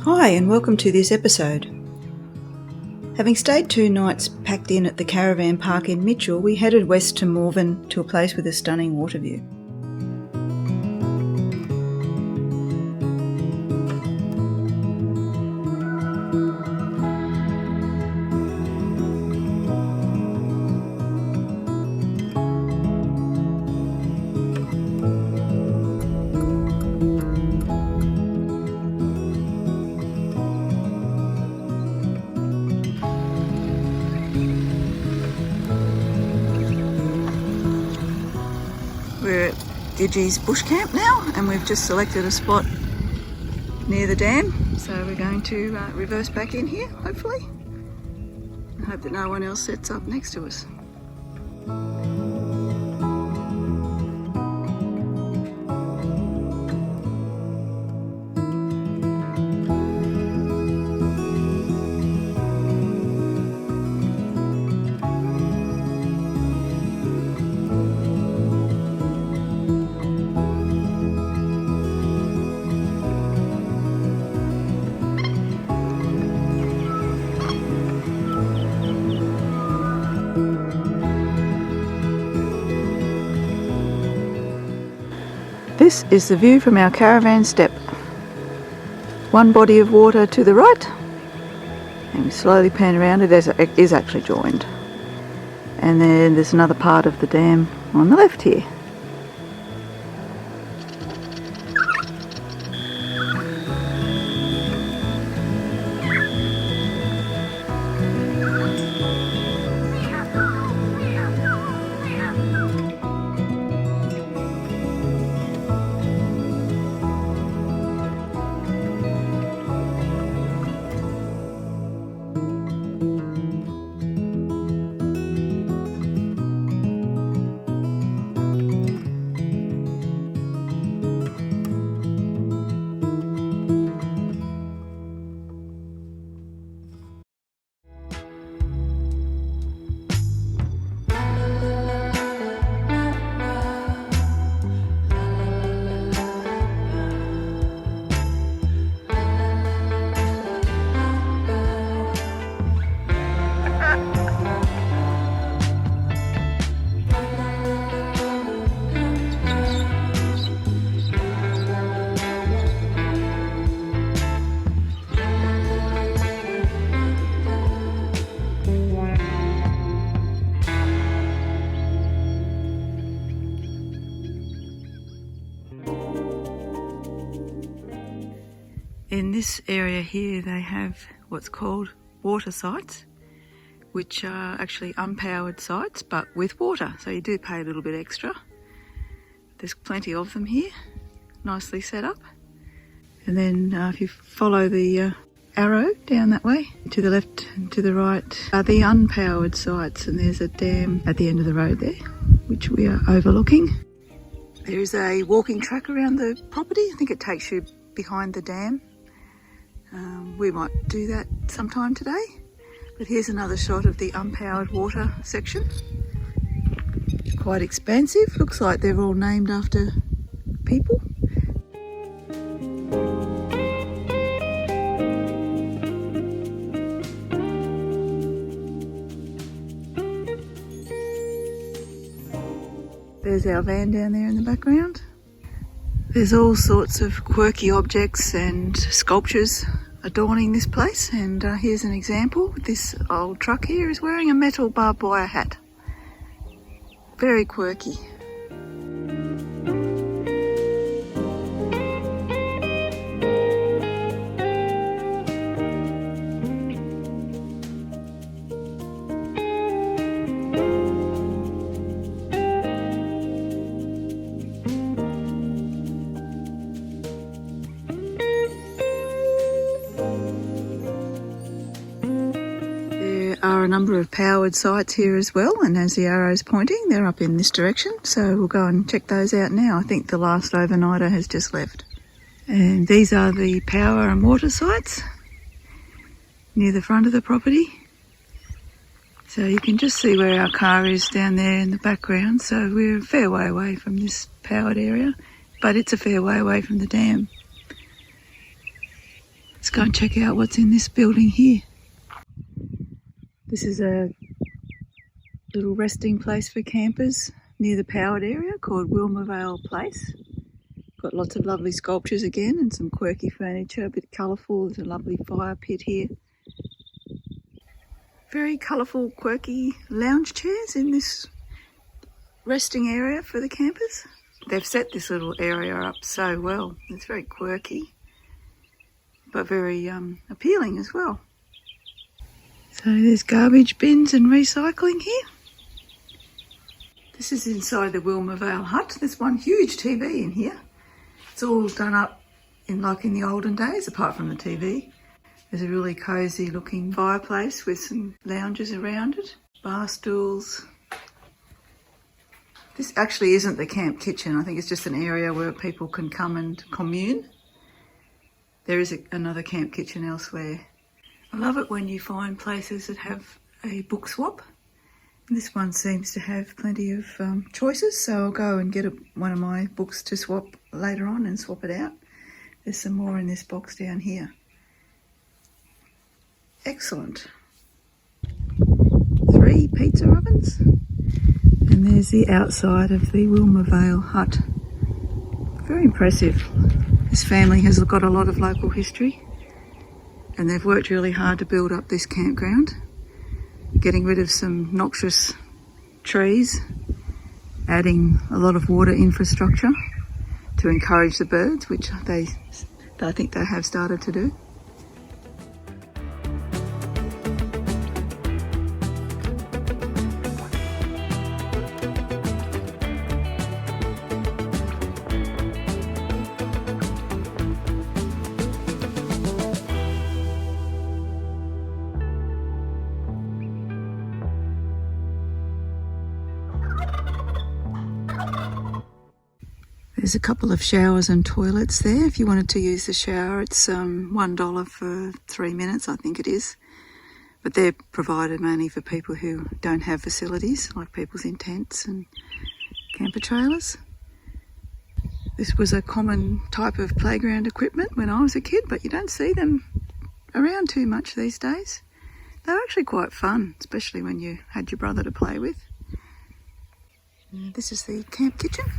Hi and welcome to this episode. Having stayed 2 nights packed in at the caravan park in Mitchell, we headed west to Morven to a place with a stunning water view. We're at Gidgee's bush camp now, and we've just selected a spot near the dam, so we're going to reverse back in here, hopefully. I hope that no one else sets up next to us. This is the view from our caravan step. One body of water to the right, and we slowly pan around. It is actually joined. And then there's another part of the dam on the left here. In this area here they have what's called water sites, which are actually unpowered sites but with water, so you do pay a little bit extra. There's plenty of them here, nicely set up. And then if you follow the arrow down that way, to the left and to the right are the unpowered sites, and there's a dam at the end of the road there, which we are overlooking. There is a walking track around the property. I think it takes you behind the dam. We might do that sometime today. But here's another shot of the unpowered water section. Quite expansive. Looks like they're all named after people. There's our van down there in the background. There's all sorts of quirky objects and sculptures adorning this place, and here's an example. This old truck here is wearing a metal barbed wire hat. Very quirky. Are a number of powered sites here as well, and as the arrow's pointing, they're up in this direction, so we'll go and check those out now. I think the last overnighter has just left. And these are the power and water sites near the front of the property. So you can just see where our car is down there in the background, so we're a fair way away from this powered area, but it's a fair way away from the dam. Let's go and check out what's in this building here. This is a little resting place for campers near the powered area called Wilmervale Place. Got lots of lovely sculptures again and some quirky furniture, a bit colourful. There's a lovely fire pit here. Very colourful, quirky lounge chairs in this resting area for the campers. They've set this little area up so well. It's very quirky, but very appealing as well. So there's garbage bins and recycling here. This is inside the Wilmervale hut. There's one huge TV in here. It's all done up in like in the olden days, apart from the TV. There's a really cosy looking fireplace with some lounges around it, bar stools. This actually isn't the camp kitchen. I think it's just an area where people can come and commune. There is another camp kitchen elsewhere. I love it when you find places that have a book swap. This one seems to have plenty of choices, so I'll go and get one of my books to swap later on and swap it out. There's some more in this box down here. Excellent. 3 pizza ovens. And there's the outside of the Wilmervale hut. Very impressive. This family has got a lot of local history and they've worked really hard to build up this campground, getting rid of some noxious trees, adding a lot of water infrastructure to encourage the birds, which I think they have started to do. There's a couple of showers and toilets there. If you wanted to use the shower, it's $1 for 3 minutes, I think it is. But they're provided mainly for people who don't have facilities, like people's in tents and camper trailers. This was a common type of playground equipment when I was a kid, but you don't see them around too much these days. They were actually quite fun, especially when you had your brother to play with. This is the camp kitchen.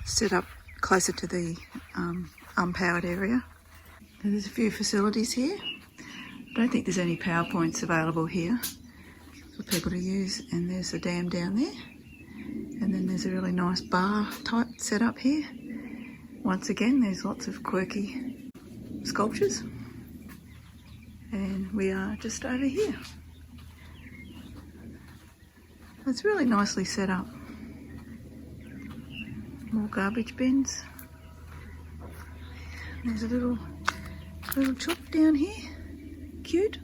Set up closer to the unpowered area. There's a few facilities here. I don't think there's any power points available here for people to use, and there's a dam down there, and then there's a really nice bar type setup here. Once again, there's lots of quirky sculptures, and we are just over here. It's really nicely set up. More garbage bins. There's a little chook down here. Cute.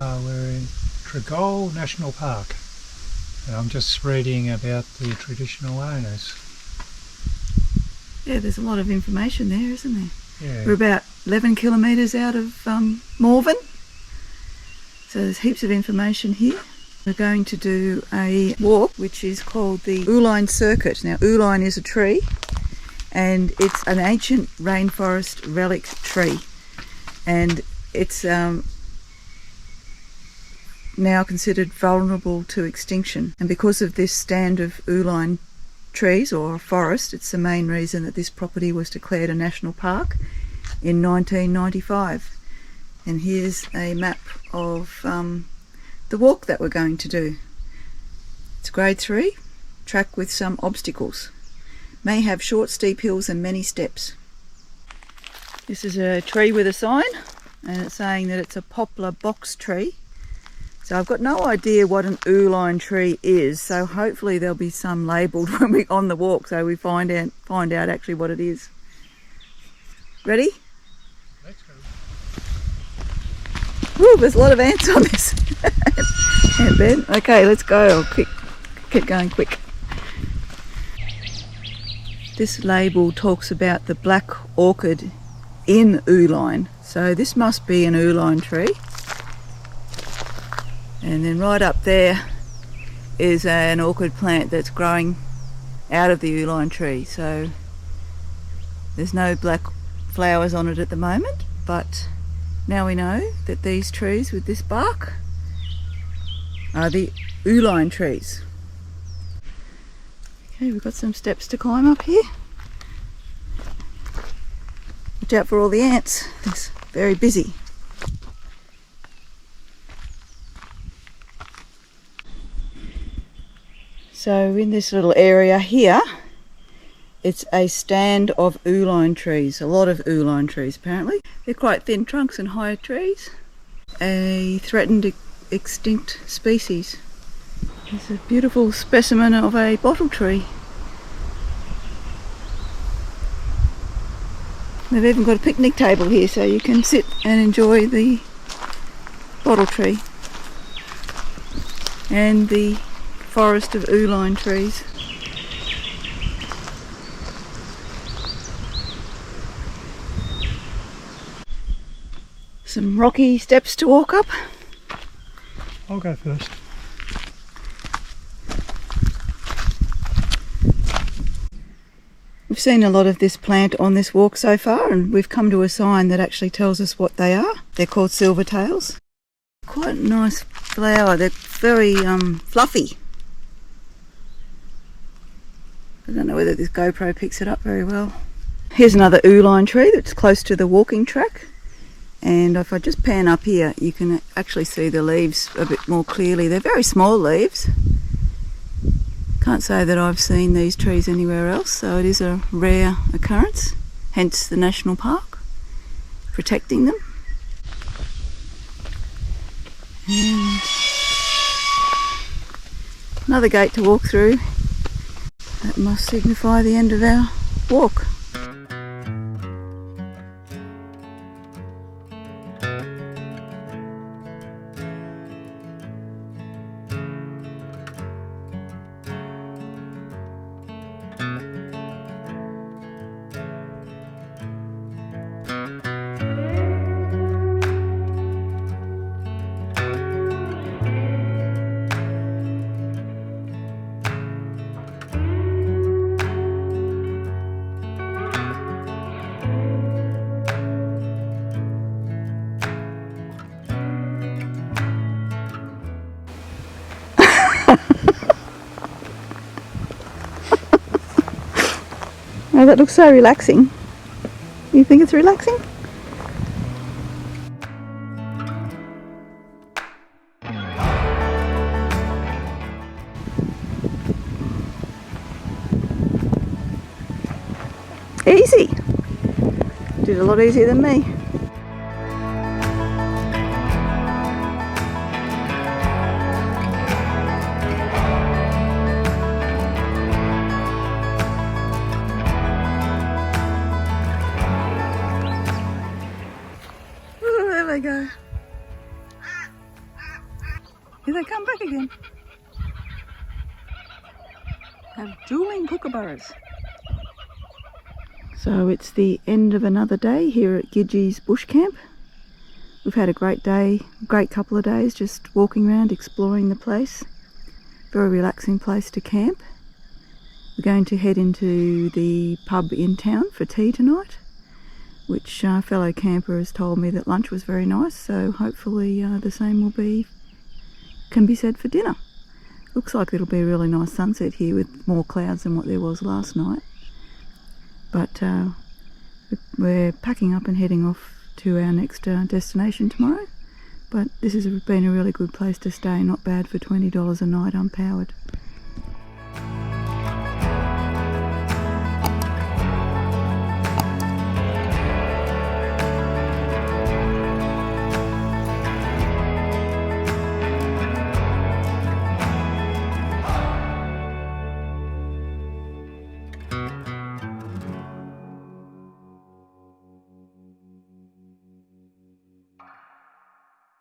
We're in Tregole National Park. And I'm just reading about the traditional owners. Yeah, there's a lot of information there, isn't there? Yeah. We're about 11 kilometres out of Morven. So there's heaps of information here. We're going to do a walk which is called the Uline Circuit. Now, Uline is a tree and it's an ancient rainforest relic tree. And it's now considered vulnerable to extinction, and because of this stand of Uline trees or forest, it's the main reason that this property was declared a national park in 1995. And here's a map of the walk that we're going to do. It's grade 3, track with some obstacles. May have short steep hills and many steps. This is a tree with a sign and it's saying that it's a poplar box tree. So I've got no idea what an Uline tree is, so hopefully there'll be some labelled when we're on the walk so we find out actually what it is. Ready? Let's go. Woo, there's a lot of ants on this. Ant bed. Okay, let's go. Keep going quick. This label talks about the black orchid in Uline, so this must be an Uline tree. And then right up there is an orchid plant that's growing out of the Uline tree, so there's no black flowers on it at the moment, but now we know that these trees with this bark are the Uline trees. Okay, we've got some steps to climb up here. Watch out for all the ants, it's very busy. So in this little area here, it's a stand of Uline trees, a lot of Uline trees apparently. They're quite thin trunks and high trees. A threatened extinct species. It's a beautiful specimen of a bottle tree. They've even got a picnic table here so you can sit and enjoy the bottle tree and the forest of Uline trees. Some rocky steps to walk up. I'll go first. We've seen a lot of this plant on this walk so far, and we've come to a sign that actually tells us what they are. They're called silvertails. Quite a nice flower, they're very fluffy. I don't know whether this GoPro picks it up very well. Here's another Uline tree that's close to the walking track. And if I just pan up here, you can actually see the leaves a bit more clearly. They're very small leaves. Can't say that I've seen these trees anywhere else, so it is a rare occurrence, hence the national park, protecting them. And another gate to walk through. That must signify the end of our walk. Oh, that looks so relaxing. You think it's relaxing? Easy. Did a lot easier than me. They go. Here they come back again. Have dueling kookaburras. So it's the end of another day here at Gidgee's bush camp. We've had a great day, great couple of days just walking around, exploring the place. Very relaxing place to camp. We're going to head into the pub in town for tea tonight, which a fellow camper has told me that lunch was very nice, so hopefully the same can be said for dinner. Looks like it'll be a really nice sunset here with more clouds than what there was last night. But we're packing up and heading off to our next destination tomorrow. But this has been a really good place to stay, not bad for $20 a night unpowered.